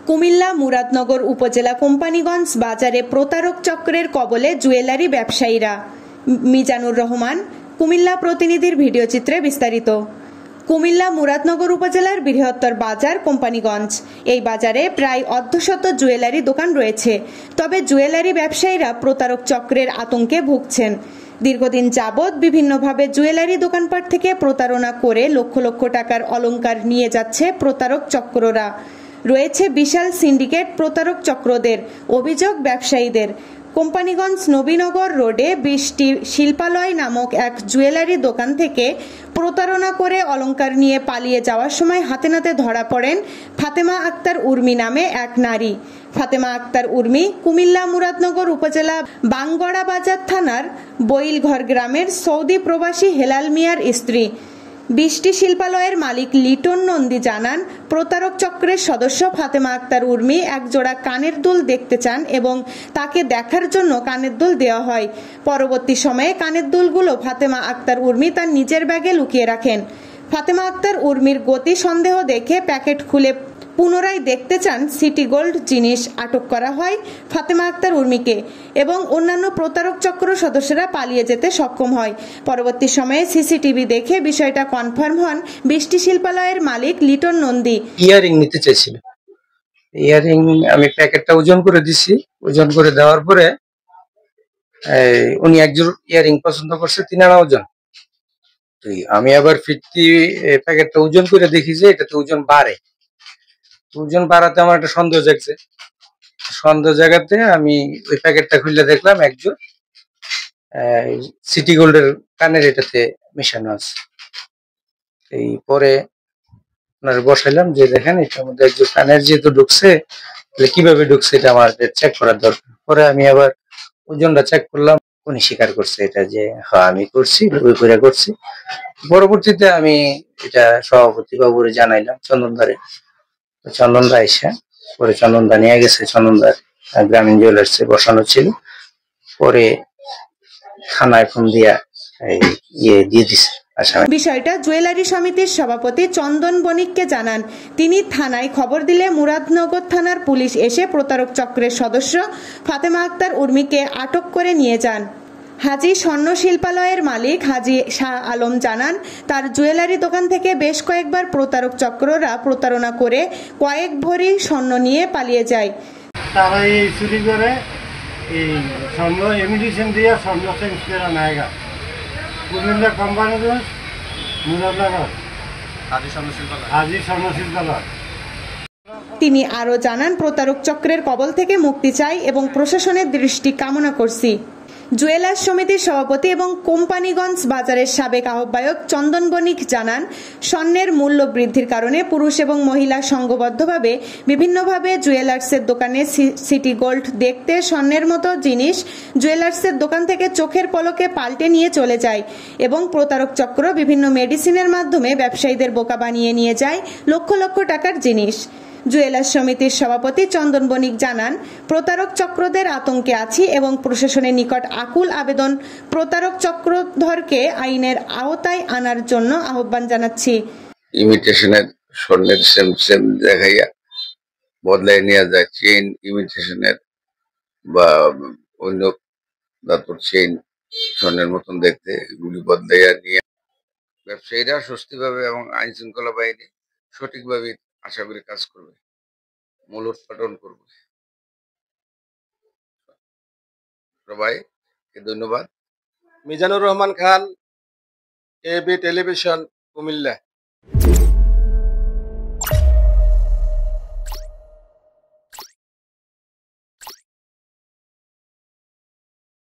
কুমিল্লা মুরাদনগর উপজেলা কোম্পানিগঞ্জ বাজারে প্রতারক চক্রের কবলে জুয়েলারি ব্যবসায়ীরা। মিজানুর রহমান, কুমিল্লা প্রতিনিধির ভিডিও চিত্রে বিস্তারিত। কুমিল্লা মুরাদনগর উপজেলার বৃহত্তর বাজার কোম্পানিগঞ্জ। এই বাজারে প্রায় অর্ধশত জুয়েলারি দোকান রয়েছে। তবে জুয়েলারি ব্যবসায়ীরা প্রতারক চক্রের আতঙ্কে ভুগছেন। দীর্ঘদিন যাবৎ বিভিন্নভাবে জুয়েলারি দোকানপাট থেকে প্রতারণা করে লক্ষ লক্ষ টাকার অলংকার নিয়ে যাচ্ছে প্রতারক চক্ররা। রয়েছে বিশাল সিন্ডিকেট প্রতারক চক্রদের। অভিযোগ ব্যবসায়ীদের। কোম্পানিগঞ্জ নবীনগর রোডে বৃষ্টি শিল্পালয় নামক এক জুয়েলারি দোকান থেকে প্রতারণা করে অলংকার নিয়ে পালিয়ে যাওয়ার সময় হাতে নাতে ধরা পড়েন ফাতেমা আক্তার উর্মি নামে এক নারী। ফাতেমা আক্তার উর্মি কুমিল্লা মুরাদনগর উপজেলা বাঙ্গড়া বাজার থানার বইলঘর গ্রামের সৌদি প্রবাসী হেলাল মিয়ার স্ত্রী। বৃষ্টি শিল্পালয়ের মালিক লিটন নন্দী জানান, প্রতারক চক্রের সদস্য ফাতেমা আক্তার উর্মি একজোড়া কানের দুল দেখতে চান এবং তাকে দেখার জন্য কানের দুল দেওয়া হয়। পরবর্তী সময়ে কানের দুলগুলো ফাতেমা আক্তার উর্মি তার নিজের ব্যাগে লুকিয়ে রাখেন। ফাতেমা আক্তার উর্মির গতি সন্দেহ দেখে প্যাকেট খুলে পুনরায় দেখতে চান সিটি গোল্ড জিনিস আটক করা হয় ফাতেমা আক্তার উর্মিকে এবং অন্যান্য প্রতারক চক্র সদস্যরা পালিয়ে যেতে সক্ষম হয়। পরবর্তী সময়ে সিসিটিভি দেখে বিষয়টা কনফার্ম হন বৃষ্টি শিল্পালয়ের মালিক লিটন নন্দী। ইয়ারিং নিতে চাইছিল। ইয়ারিং আমি প্যাকেটটা ওজন করে দিছি। ওজন করে দেওয়ার পরে উনি একজন ইয়ারিং পছন্দ করছে 3 আনা ওজন। আমি আবার ফিরতি প্যাকেটটা ওজন করে দেখি যে এটাতে ওজন বাড়ে। ওজন বাড়াতে আমার একটা সন্দেহ জাগছে। সন্দেহ জায়গাতে আমি ওই প্যাকেটটা খুলে দেখলাম একজন সিটি গোল্ডের কানের এটাতে মেশানো আছে। এই পরে আপনার বসাইলাম যে দেখেন এটার মধ্যে একজন কানের যেহেতু ঢুকছে, কিভাবে ঢুকছে এটা আমার চেক করার দরকার। পরে আমি আবার ওজনটা চেক করলাম। উনি স্বীকার করছে এটা যে হ্যাঁ আমি করছি, ওই করে করছি। পরবর্তীতে আমি এটা সভাপতি বাবুরে জানাইলাম চন্দনদারে। চন্দনদা এসে পরে চন্দনদা নিয়ে গেছে। চন্দনদার গ্রামীণ জুয়েলার্সে বসানো ছিল। পরে থানায় ফোন দিয়া দিয়ে দিছে। বিষয়টা জুয়েলারি সমিতির সভাপতি চন্দন বণিককে জানান। তিনি থানায় খবর দিলে মুরাদনগর থানার পুলিশ এসে প্রতারক চক্রের সদস্য ফাতেমা আক্তার উর্মিকে আটক করে নিয়ে যান। হাজি স্বর্ণ শিল্পালয়ের মালিক হাজি শাহ আলম জানান, তার জুয়েলারি দোকান থেকে বেশ কয়েকবার প্রতারক চক্ররা প্রতারণা করে কয়েক ভরি স্বর্ণ নিয়ে পালিয়ে যায়। তারা এই চুরি করে এই স্বর্ণ ইমিটেশন দিয়ে স্বর্ণ চেঞ্জ করে নেয়। কুমিল্লা কোম্পানিগঞ্জ মুরাদনগর হাজি স্বর্ণ শিল্পালয়। তিনি আরো জানান, প্রতারক চক্রের কবল থেকে মুক্তি চাই এবং প্রশাসনের দৃষ্টি কামনা করছি। জুয়েলার্স সমিতির সভাপতি এবং কোম্পানিগঞ্জ বাজারের সাবেক আহ্বায়ক চন্দন বণিক জানান, স্বর্ণের মূল্য বৃদ্ধির কারণে পুরুষ এবং মহিলা সংঘবদ্ধভাবে বিভিন্নভাবে জুয়েলার্সের দোকানে সিটি গোল্ড দেখতে স্বর্ণের মতো জিনিস জুয়েলার্সের দোকান থেকে চোখের পলকে পাল্টে নিয়ে চলে যায় এবং প্রতারক চক্র বিভিন্ন মেডিসিনের মাধ্যমে ব্যবসায়ীদের বোকা বানিয়ে নিয়ে যায় লক্ষ লক্ষ টাকার জিনিস। জুয়েলার্স সমিতির সভাপতি চন্দন বণিক জানান, প্রতারক চক্রদের আতঙ্কে আছি এবং প্রশাসনের নিকট আকুল আবেদন প্রতারক চক্রধরকে আইনের আওতায় আনার জন্য আহ্বান জানাচ্ছি। ইমিটেশনের স্বর্ণের সেম সেম দেখাইয়া বদলাই নেওয়া যায়। চেইন ইমিটেশনের বা অন্য তারপর চেইন স্বর্ণের মতন দেখতে এগুলি বদলাইয়া নিয়ে ব্যবসায়ীরা স্বস্তি পাবে এবং আইন শৃঙ্খলা বাহিনী সঠিকভাবে আশা করি কাজ করবে, মূল উৎপাদন করবে। সবাইকে ধন্যবাদ। Mizanur Rahman Khan, AB television, Comilla.